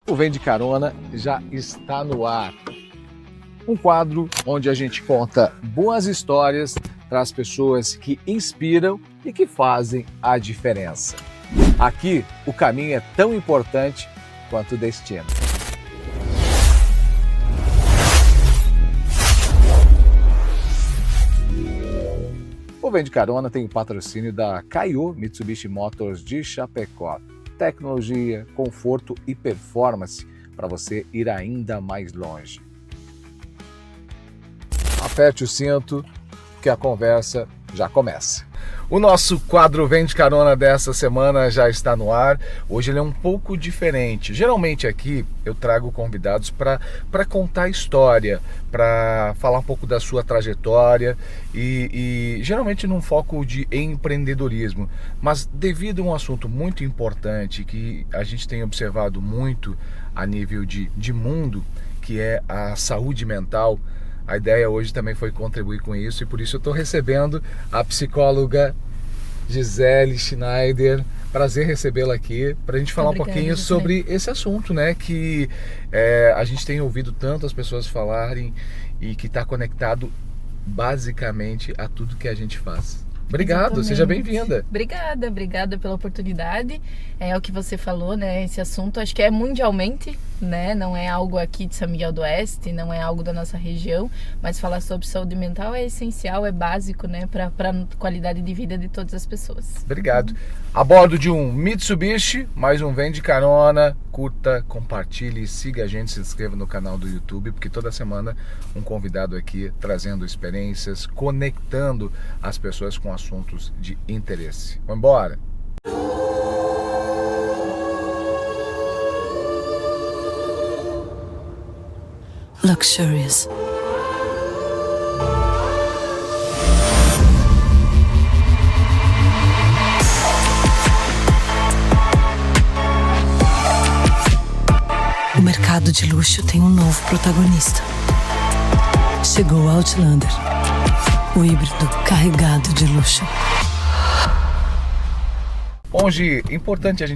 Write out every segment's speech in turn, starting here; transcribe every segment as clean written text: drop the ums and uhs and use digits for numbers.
O Vem de Carona já está no ar. Um quadro onde a gente conta boas histórias para as pessoas que inspiram e que fazem a diferença. Aqui, o caminho é tão importante quanto o destino. O Vem de Carona tem o patrocínio da Kaiô Mitsubishi Motors de Chapecó. Tecnologia, conforto e performance para você ir ainda mais longe. Aperte o cinto que a conversa já começa. O nosso quadro Vem de Carona dessa semana já está no ar. Hoje ele é um pouco diferente. Geralmente aqui eu trago convidados para contar história, para falar um pouco da sua trajetória e geralmente num foco de empreendedorismo. Mas devido a um assunto muito importante que a gente tem observado muito a nível de mundo, que é a saúde mental, a ideia hoje também foi contribuir com isso e por isso eu estou recebendo a psicóloga Gisele Schneider. Prazer recebê-la aqui para a gente falar um pouquinho sobre esse assunto, né? Que a gente tem ouvido tantas pessoas falarem e que está conectado basicamente a tudo que a gente faz. Obrigado, exatamente. Seja bem-vinda. Obrigada pela oportunidade. É o que você falou, né? Esse assunto acho que é mundialmente, né? Não é algo aqui de São Miguel do Oeste, não é algo da nossa região, mas falar sobre saúde mental é essencial, é básico, né? Para a qualidade de vida de todas as pessoas. Obrigado. A bordo de um Mitsubishi, mais um Vem de Carona. Curta, compartilhe, siga a gente, se inscreva no canal do YouTube, porque toda semana um convidado aqui trazendo experiências, conectando as pessoas com assuntos de interesse. Vamos embora! Luxurious. O mercado de luxo tem um novo protagonista. Chegou o Outlander, o híbrido carregado de luxo. Hoje é importante a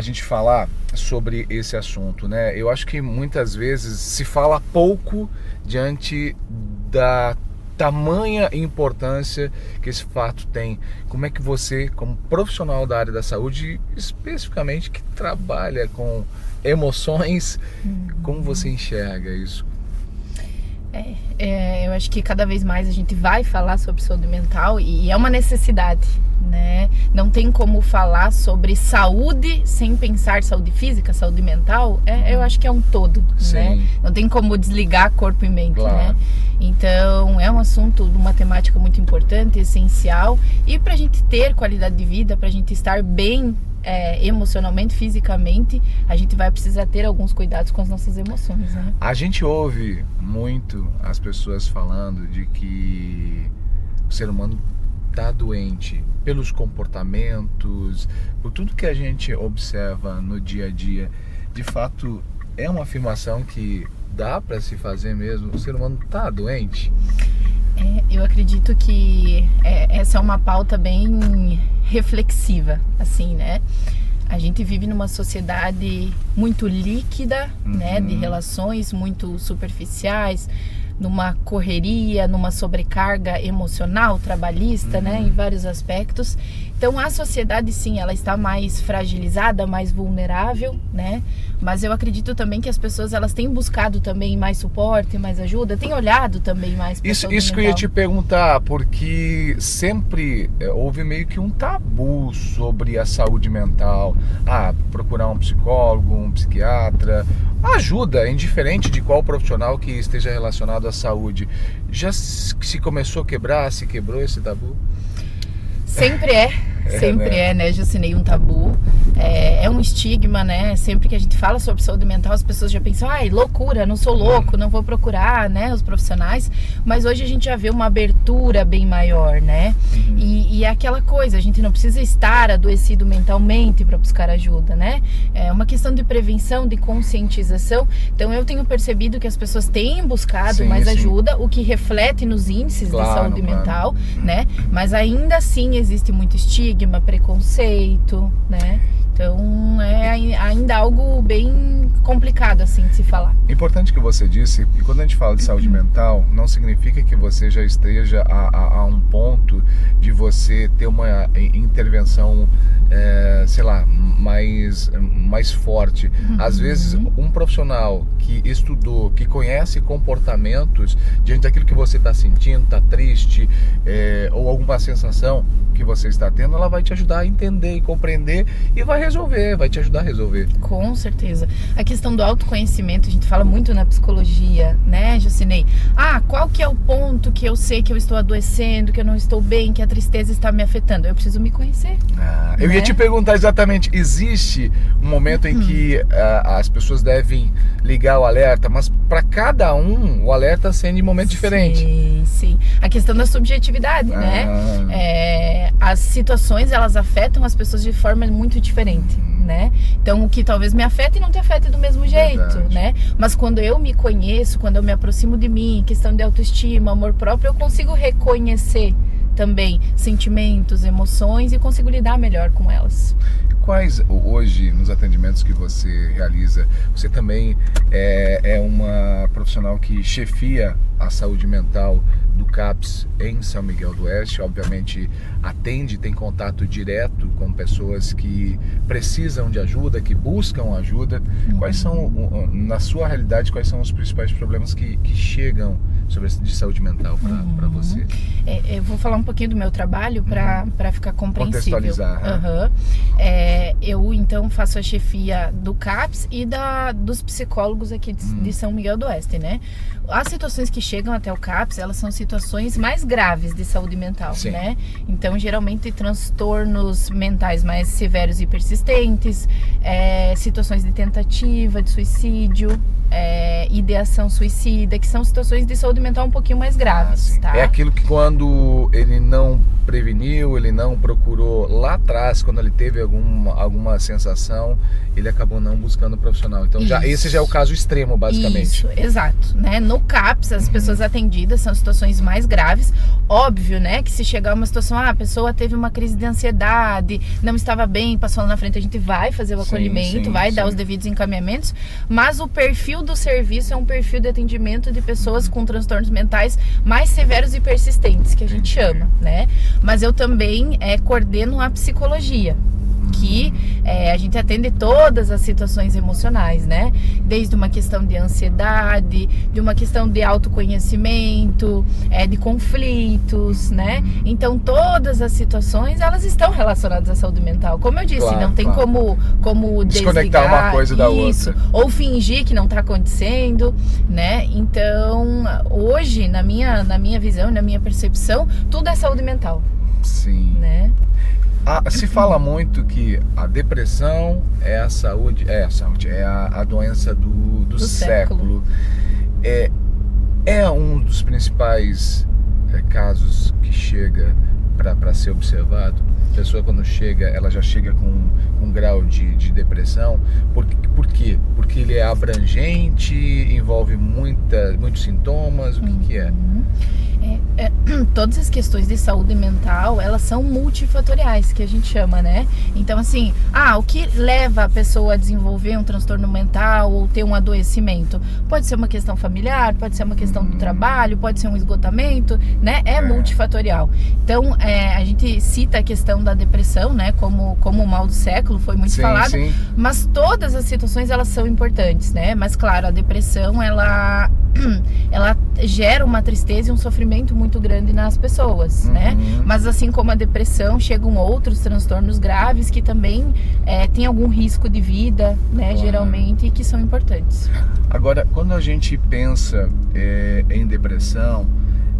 gente falar sobre esse assunto, né? Eu acho que muitas vezes se fala pouco diante da tamanha importância que esse fato tem. Como é que você, como profissional da área da saúde, especificamente que trabalha com emoções, como você enxerga isso? Eu acho que cada vez mais a gente vai falar sobre saúde mental e é uma necessidade, né? Não tem como falar sobre saúde sem pensar saúde física, saúde mental. Eu acho que é um todo, né? Não tem como desligar corpo e mente, claro, né? Então é um assunto, uma temática muito importante, essencial, e para a gente ter qualidade de vida, para a gente estar bem emocionalmente, fisicamente, a gente vai precisar ter alguns cuidados com as nossas emoções, né? A gente ouve muito as pessoas falando de que o ser humano está doente pelos comportamentos, por tudo que a gente observa no dia a dia. De fato, é uma afirmação que dá para se fazer mesmo? O ser humano está doente? Eu acredito que essa é uma pauta bem reflexiva, assim, né? A gente vive numa sociedade muito líquida, né? De relações muito superficiais, numa correria, numa sobrecarga emocional, trabalhista, né? Em vários aspectos. Então a sociedade, sim, ela está mais fragilizada, mais vulnerável, né? Mas eu acredito também que as pessoas, elas têm buscado também mais suporte, mais ajuda, têm olhado também mais para a saúde mental. Isso que eu ia te perguntar, porque sempre houve meio que um tabu sobre a saúde mental. Procurar um psicólogo, um psiquiatra, ajuda, indiferente de qual profissional que esteja relacionado à saúde. Já se começou a quebrar, se quebrou esse tabu? Sempre né, Jucinei, um tabu, é um estigma, né? Sempre que a gente fala sobre saúde mental, as pessoas já pensam, loucura, não sou louco, não vou procurar, né, os profissionais, mas hoje a gente já vê uma abertura bem maior, né? E é aquela coisa, a gente não precisa estar adoecido mentalmente para buscar ajuda, né? É uma questão de prevenção, de conscientização. Então eu tenho percebido que as pessoas têm buscado mais ajuda, o que reflete nos índices de saúde mental, né? Mas ainda assim existe muito estigma, preconceito, né? Então é ainda algo bem complicado assim de se falar. Importante que você disse que quando a gente fala de saúde mental, não significa que você já esteja a um ponto de você ter uma intervenção, sei lá, mais forte. Às vezes, um profissional que estudou, que conhece comportamentos diante daquilo que você está sentindo, está triste, ou alguma sensação que você está tendo, ela vai te ajudar a entender e compreender e vai te ajudar a resolver. Com certeza. A questão do autoconhecimento, a gente fala muito na psicologia, né, Jucinei? Qual que é o ponto que eu sei que eu estou adoecendo, que eu não estou bem, que a tristeza está me afetando? Eu preciso me conhecer. Eu ia te perguntar exatamente, existe um momento em que as pessoas devem ligar o alerta, mas para cada um o alerta acende em momento diferente. Sim. A questão da subjetividade, né? As situações, elas afetam as pessoas de forma muito diferente, né? Então, o que talvez me afete não te afete do mesmo jeito, Verdade. né? Mas quando eu me conheço, quando eu me aproximo de mim, questão de autoestima, amor próprio, eu consigo reconhecer também sentimentos, emoções e consigo lidar melhor com elas. Quais, hoje, nos atendimentos que você realiza, você também é uma profissional que chefia a saúde mental do CAPS em São Miguel do Oeste, obviamente atende, tem contato direto com pessoas que precisam de ajuda, que buscam ajuda. Quais são, na sua realidade, quais são os principais problemas que chegam de saúde mental para você? Eu vou falar um pouquinho do meu trabalho para ficar compreensível. Contextualizar. Eu, então, faço a chefia do CAPS e dos psicólogos aqui de São Miguel do Oeste, né? As situações que chegam até o CAPS, elas são situações mais graves de saúde mental, Sim. né? Então, geralmente, transtornos mentais mais severos e persistentes, situações de tentativa de suicídio, ideação suicida, que são situações de saúde mental um pouquinho mais graves, tá? É aquilo que quando ele não preveniu, ele não procurou lá atrás, quando ele teve alguma sensação, ele acabou não buscando um profissional. Então, esse já é o caso extremo, basicamente. Isso, exato, né? No CAPS, as pessoas atendidas são situações mais graves. Óbvio, né, que se chegar uma situação, a pessoa teve uma crise de ansiedade, não estava bem, passou lá na frente, a gente vai fazer o acolhimento, vai dar os devidos encaminhamentos, mas o perfil do serviço é um perfil de atendimento de pessoas com transtornos mentais mais severos e persistentes, que a gente chama, né? Mas eu também coordeno a psicologia, que a gente atende todas as situações emocionais, né? Desde uma questão de ansiedade, de uma questão de autoconhecimento, de conflitos, né? Então, todas as situações, elas estão relacionadas à saúde mental. Como eu disse, não tem como desconectar desligar uma coisa da outra. Ou fingir que não está acontecendo, né? Então, hoje, na minha visão, na minha percepção, tudo é saúde mental. Sim. Né? Se fala muito que a depressão é a doença do século. É um dos principais casos que chega para ser observado. A pessoa, quando chega, ela já chega com um grau de depressão. Por quê? Porque ele é abrangente, envolve muitos sintomas. O que é? Todas as questões de saúde mental, elas são multifatoriais, que a gente chama, né? Então, assim, o que leva a pessoa a desenvolver um transtorno mental ou ter um adoecimento? Pode ser uma questão familiar, pode ser uma questão do trabalho, pode ser um esgotamento, né? É multifatorial. Então, a gente cita a questão da depressão, né? Como o mal do século, foi muito falado. Sim. Mas todas as situações, elas são importantes, né? Mas, claro, a depressão, ela gera uma tristeza e um sofrimento muito grande nas pessoas, né? Mas assim como a depressão, chegam outros transtornos graves que também têm algum risco de vida, né? Geralmente, e que são importantes. Agora, quando a gente pensa em depressão,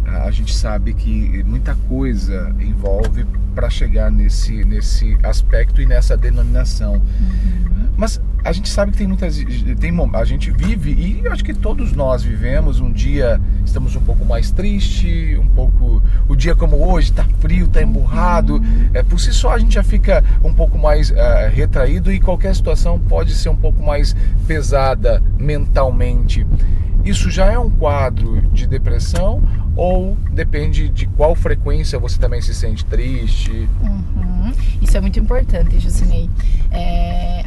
a gente sabe que muita coisa envolve para chegar nesse aspecto e nessa denominação. Mas a gente sabe que a gente vive, e eu acho que todos nós vivemos, um dia estamos um pouco mais triste, o dia como hoje, tá frio, tá emburrado, por si só a gente já fica um pouco mais retraído, e qualquer situação pode ser um pouco mais pesada mentalmente. Isso já é um quadro de depressão, ou depende de qual frequência você também se sente triste? Isso é muito importante, Jucinei.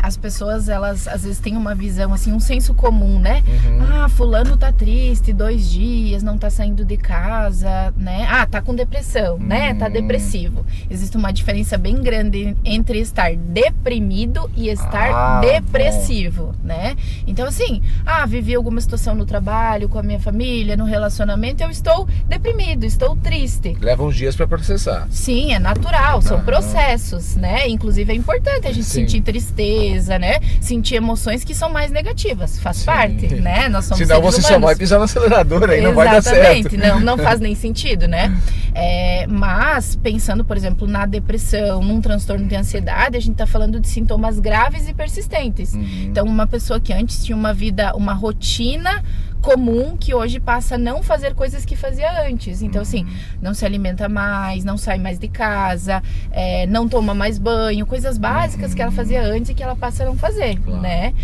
as pessoas, elas às vezes têm uma visão, assim, um senso comum, né? Uhum. Ah, fulano tá triste 2 dias, não tá saindo de casa, né? Ah, tá com depressão, né? Tá depressivo. Existe uma diferença bem grande entre estar deprimido e estar depressivo, né? Então, assim, vivi alguma situação no trabalho, com a minha família, no relacionamento, eu estou deprimido, estou triste. Leva uns dias para processar. Sim, é natural, são processos, né? Inclusive é importante a gente sentir tristeza, né? Sentir emoções que são mais negativas, faz parte, né? Nós somos Senão você só vai pisar no acelerador, aí não vai dar certo. Exatamente, não faz nem sentido, né? Mas, pensando, por exemplo, na depressão, num transtorno de ansiedade, a gente tá falando de sintomas graves e persistentes. Então, uma pessoa que antes tinha uma vida, uma rotina comum, que hoje passa a não fazer coisas que fazia antes. Então, assim, não se alimenta mais, não sai mais de casa, não toma mais banho, coisas básicas que ela fazia antes e que ela passa a não fazer, né?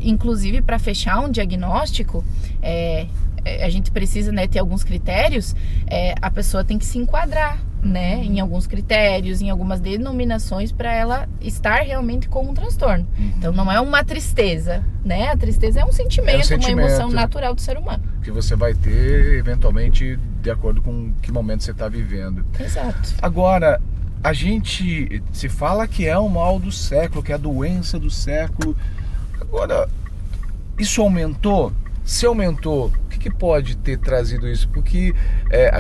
Inclusive, para fechar um diagnóstico, a gente precisa, né, ter alguns critérios, a pessoa tem que se enquadrar, né, em alguns critérios, em algumas denominações para ela estar realmente com um transtorno. Então não é uma tristeza, né? A tristeza é um sentimento, uma emoção natural do ser humano. Que você vai ter, eventualmente, de acordo com que momento você está vivendo. Exato. Agora, a gente se fala que é o mal do século, que é a doença do século. Agora, isso aumentou? Se aumentou, o que pode ter trazido isso? Porque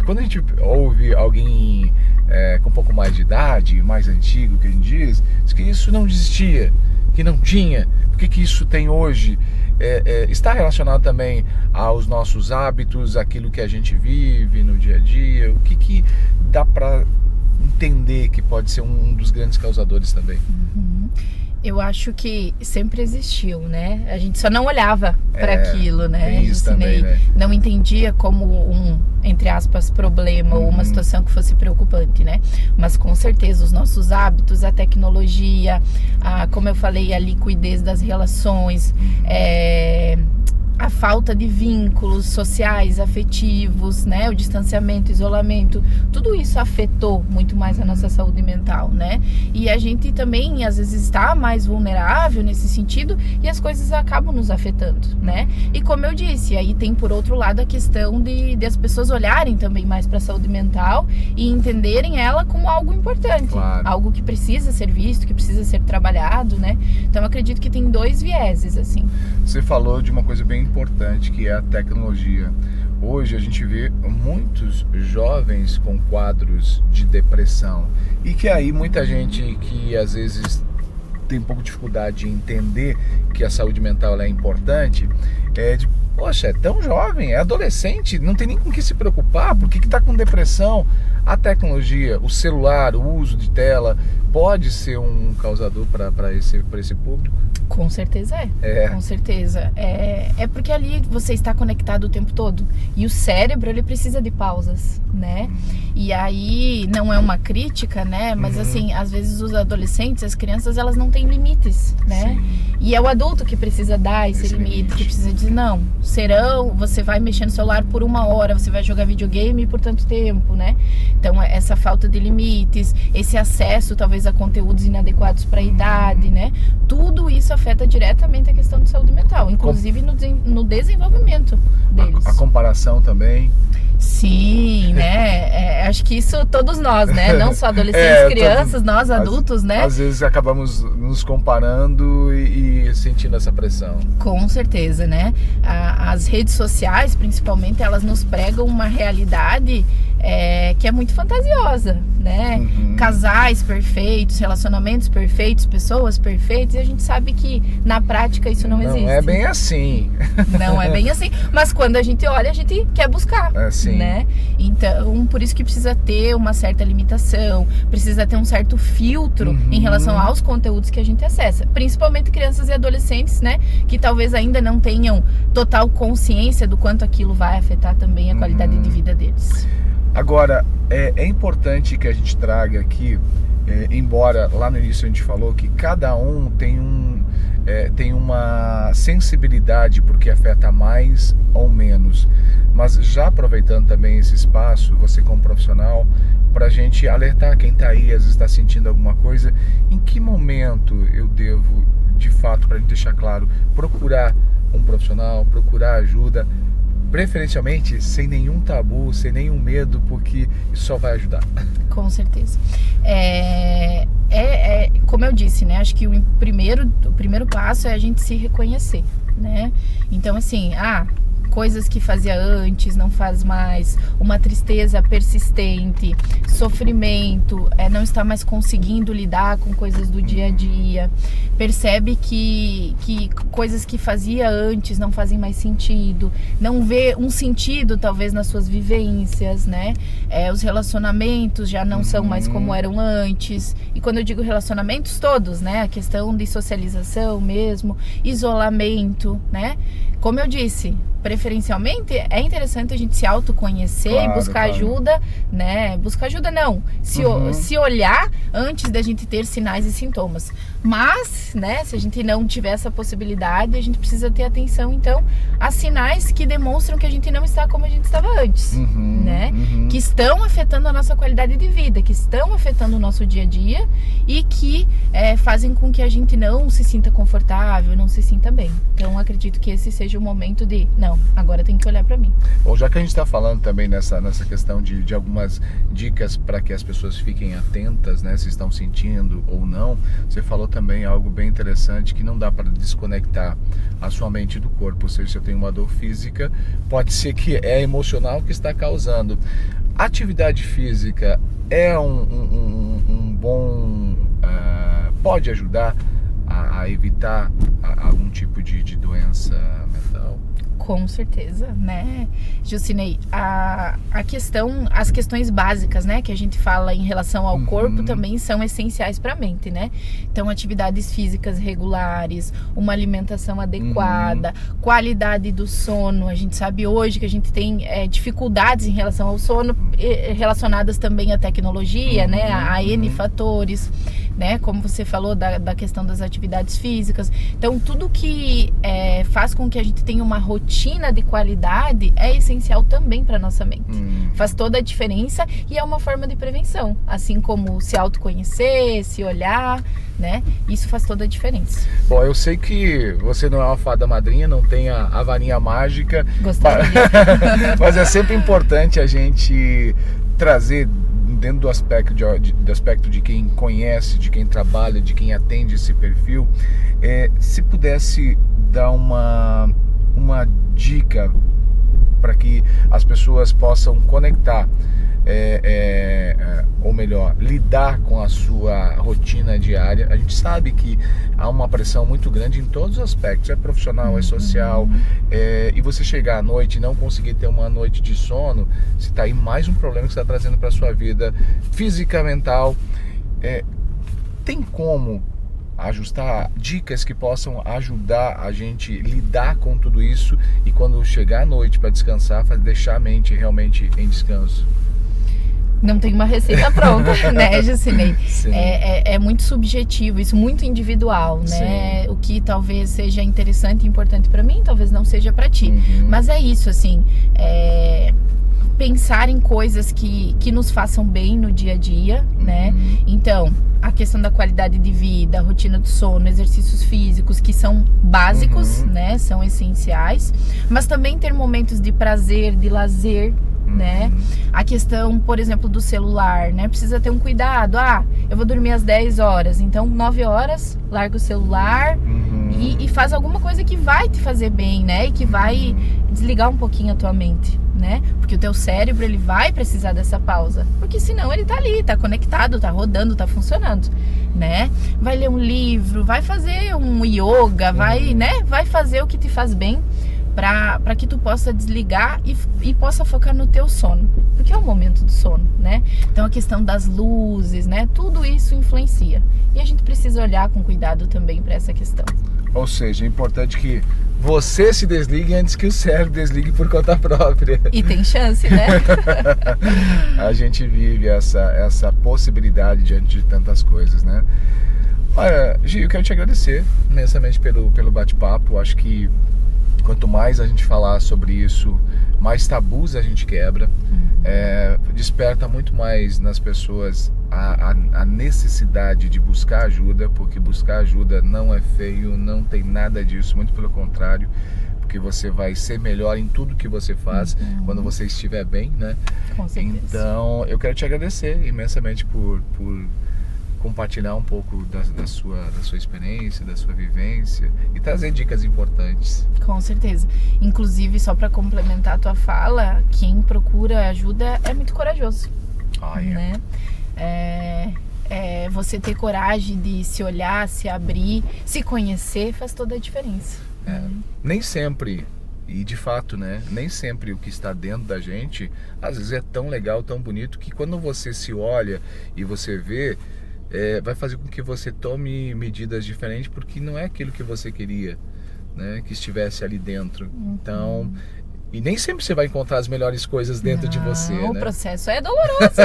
quando a gente ouve alguém com um pouco mais de idade, mais antigo, que a gente diz que isso não existia, que não tinha. O que isso tem hoje? Está relacionado também aos nossos hábitos, aquilo que a gente vive no dia a dia? O que dá para entender que pode ser um dos grandes causadores também? Eu acho que sempre existiu, né? A gente só não olhava para aquilo, né? A gente também, né? não entendia como um, entre aspas, problema ou uma situação que fosse preocupante, né? Mas com certeza os nossos hábitos, a tecnologia, como eu falei, a liquidez das relações, a falta de vínculos sociais, afetivos, né? O distanciamento, isolamento, tudo isso afetou muito mais a nossa saúde mental, né? E a gente também, às vezes, está mais vulnerável nesse sentido e as coisas acabam nos afetando, né? E como eu disse, aí tem, por outro lado, a questão de as pessoas olharem também mais para a saúde mental e entenderem ela como algo importante, algo que precisa ser visto, que precisa ser trabalhado, né? Então, eu acredito que tem 2 vieses, assim. Você falou de uma coisa bem importante, que é a tecnologia. Hoje a gente vê muitos jovens com quadros de depressão e que aí muita gente que às vezes tem um pouco de dificuldade de entender que a saúde mental é importante, poxa, é tão jovem, é adolescente, não tem nem com o que se preocupar, por que está com depressão? A tecnologia, o celular, o uso de tela, pode ser um causador para esse público? Com certeza com certeza. É porque ali você está conectado o tempo todo e o cérebro, ele precisa de pausas, né? E aí, não é uma crítica, né? Mas assim, às vezes os adolescentes, as crianças, elas não têm limites, né? E é o adulto que precisa dar esse limite, que precisa dizer, não, você vai mexer no celular por 1 hora, você vai jogar videogame por tanto tempo, né? Então, essa falta de limites, esse acesso talvez a conteúdos inadequados para a idade, né? Tudo isso afeta diretamente a questão de saúde mental, inclusive no desenvolvimento deles. A comparação também. Sim, né? Acho que isso todos nós, né? Não só adolescentes, crianças, nós adultos, né? Às vezes acabamos nos comparando e sentindo essa pressão. Com certeza, né? As redes sociais, principalmente, elas nos pregam uma realidade que é muito fantasiosa, né? Casais perfeitos, relacionamentos perfeitos, pessoas perfeitas, e a gente sabe que na prática isso não existe. Não é bem assim. Não é bem assim, mas quando a gente olha, a gente quer buscar, né? Então, por isso que precisa ter uma certa limitação, precisa ter um certo filtro em relação aos conteúdos que a gente acessa, principalmente crianças e adolescentes, né? Que talvez ainda não tenham total consciência do quanto aquilo vai afetar também a qualidade de vida deles. Agora, é importante que a gente traga aqui, embora lá no início a gente falou que cada um tem uma sensibilidade porque afeta mais ou menos, mas já aproveitando também esse espaço, você como profissional, para a gente alertar quem está aí, às vezes está sentindo alguma coisa, em que momento eu devo de fato, para a gente deixar claro, procurar um profissional, procurar ajuda, preferencialmente sem nenhum tabu, sem nenhum medo, porque isso só vai ajudar. Com certeza. Como eu disse, né? Acho que o primeiro passo é a gente se reconhecer, né? Então, assim, coisas que fazia antes, não faz mais, uma tristeza persistente, sofrimento, não está mais conseguindo lidar com coisas do dia a dia, percebe que coisas que fazia antes não fazem mais sentido, não vê um sentido talvez nas suas vivências, né? Os relacionamentos já não são mais como eram antes, e quando eu digo relacionamentos todos, né? A questão de socialização mesmo, isolamento, né? Como eu disse, preferencialmente é interessante a gente se autoconhecer, claro, e buscar ajuda, né? Buscar ajuda não, se olhar antes da gente ter sinais e sintomas. Mas, né, se a gente não tiver essa possibilidade, a gente precisa ter atenção, então, a sinais que demonstram que a gente não está como a gente estava antes, né? Que estão afetando a nossa qualidade de vida, que estão afetando o nosso dia a dia e que fazem com que a gente não se sinta confortável, não se sinta bem. Então, acredito que esse seja o momento de, não, agora tem que olhar para mim. Bom, já que a gente está falando também nessa questão de algumas dicas para que as pessoas fiquem atentas, né, se estão sentindo ou não, você falou também algo bem interessante, que não dá para desconectar a sua mente do corpo. Ou seja, se eu tenho uma dor física, pode ser que é emocional que está causando. Atividade física é um bom... pode ajudar a evitar algum tipo de doença mental? Com certeza, né, Gilcinei? As questões básicas, né, que a gente fala em relação ao corpo também são essenciais para a mente, né? Então, atividades físicas regulares, uma alimentação adequada, qualidade do sono. A gente sabe hoje que a gente tem dificuldades em relação ao sono, relacionadas também à tecnologia, né, a N fatores, né, como você falou da questão das atividades físicas. Então, tudo que faz com que a gente tenha uma rotina de qualidade é essencial também para nossa mente. Faz toda a diferença e é uma forma de prevenção, assim como se autoconhecer, se olhar, né? Isso faz toda a diferença. Bom, eu sei que você não é uma fada madrinha, não tem a varinha mágica. Gostaria. Mas é sempre importante a gente trazer dentro do aspecto de quem conhece, de quem trabalha, de quem atende esse perfil, se pudesse dar uma dica para que as pessoas possam conectar, ou melhor, lidar com a sua rotina diária. A gente sabe que há uma pressão muito grande em todos os aspectos, é profissional, é social, e você chegar à noite e não conseguir ter uma noite de sono, se está aí mais um problema que você está trazendo para a sua vida física, mental. Tem como ajustar dicas que possam ajudar a gente lidar com tudo isso e quando chegar à noite para descansar, deixar a mente realmente em descanso? Não tem uma receita pronta, né, Gilcinei? É muito subjetivo, isso muito individual, né? Sim. O que talvez seja interessante e importante para mim, talvez não seja para ti. Mas é isso, assim, pensar em coisas que nos façam bem no dia a dia, né? Então, a questão da qualidade de vida, a rotina do sono, exercícios físicos, que são básicos, né? São essenciais. Mas também ter momentos de prazer, de lazer, né? A questão, por exemplo, do celular, né? Precisa ter um cuidado. Eu vou dormir às 10 horas, então 9 horas, larga o celular e faz alguma coisa que vai te fazer bem, né? E que vai desligar um pouquinho a tua mente, né? Porque o teu cérebro, ele vai precisar dessa pausa, porque senão ele tá ali, tá conectado, tá rodando, tá funcionando, né? Vai ler um livro, vai fazer um yoga, vai fazer o que te faz bem, para que tu possa desligar e possa focar no teu sono, porque é o momento do sono, né? Então a questão das luzes, né? Tudo isso influencia e a gente precisa olhar com cuidado também para essa questão. Ou seja, é importante que você se desligue antes que o cérebro desligue por conta própria. E tem chance, né? A gente vive essa possibilidade diante de tantas coisas, né? Olha, Gi, eu quero te agradecer imensamente pelo bate-papo. Acho que Quanto mais a gente falar sobre isso, mais tabus a gente quebra. Desperta muito mais nas pessoas a necessidade de buscar ajuda, porque buscar ajuda não é feio, não tem nada disso, muito pelo contrário, porque você vai ser melhor em tudo que você faz quando você estiver bem, né? Com certeza. Então, eu quero te agradecer imensamente por compartilhar um pouco da sua experiência, da sua vivência e trazer dicas importantes. Com certeza. Inclusive, só para complementar a tua fala, quem procura ajuda é muito corajoso, né? Você ter coragem de se olhar, se abrir, se conhecer, faz toda a diferença. Nem sempre, e de fato, né? Nem sempre o que está dentro da gente, às vezes é tão legal, tão bonito, que quando você se olha e você vê, vai fazer com que você tome medidas diferentes, porque não é aquilo que você queria, né, que estivesse ali dentro. Então, e nem sempre você vai encontrar as melhores coisas dentro de você, O né? processo é doloroso.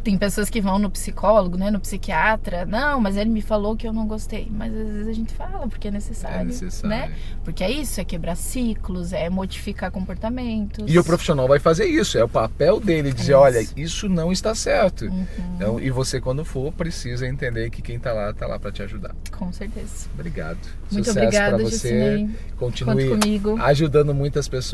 Tem pessoas que vão no psicólogo, né, no psiquiatra. Não, mas ele me falou que eu não gostei. Mas às vezes a gente fala porque é necessário, né? Porque é isso, é quebrar ciclos, é modificar comportamentos. E o profissional vai fazer isso, é o papel dele dizer, olha, isso não está certo. Então, e você, quando for, precisa entender que quem está lá para te ajudar. Com certeza. Obrigado. Muito Sucesso obrigada, para você. Jucinei. Continue Conte comigo. ajudando muitas pessoas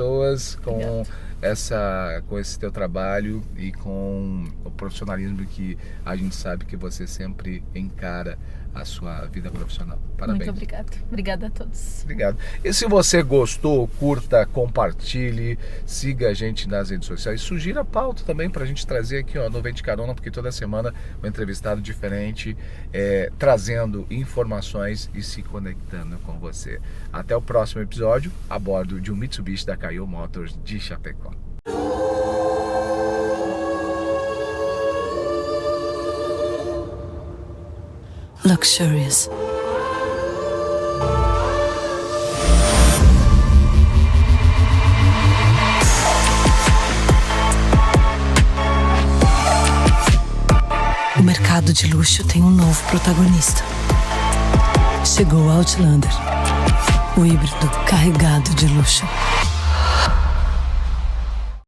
com esse teu trabalho e com o profissionalismo que a gente sabe que você sempre encara a sua vida profissional. Parabéns. Muito obrigada. Obrigada a todos. Obrigado. E se você gostou, curta, compartilhe, siga a gente nas redes sociais, sugira a pauta também pra gente trazer aqui, no Vem de Carona, porque toda semana um entrevistado diferente, trazendo informações e se conectando com você. Até o próximo episódio, a bordo de um Mitsubishi da Caio Motors de Chapecó. Luxurious. O mercado de luxo tem um novo protagonista. Chegou o Outlander, o híbrido carregado de luxo.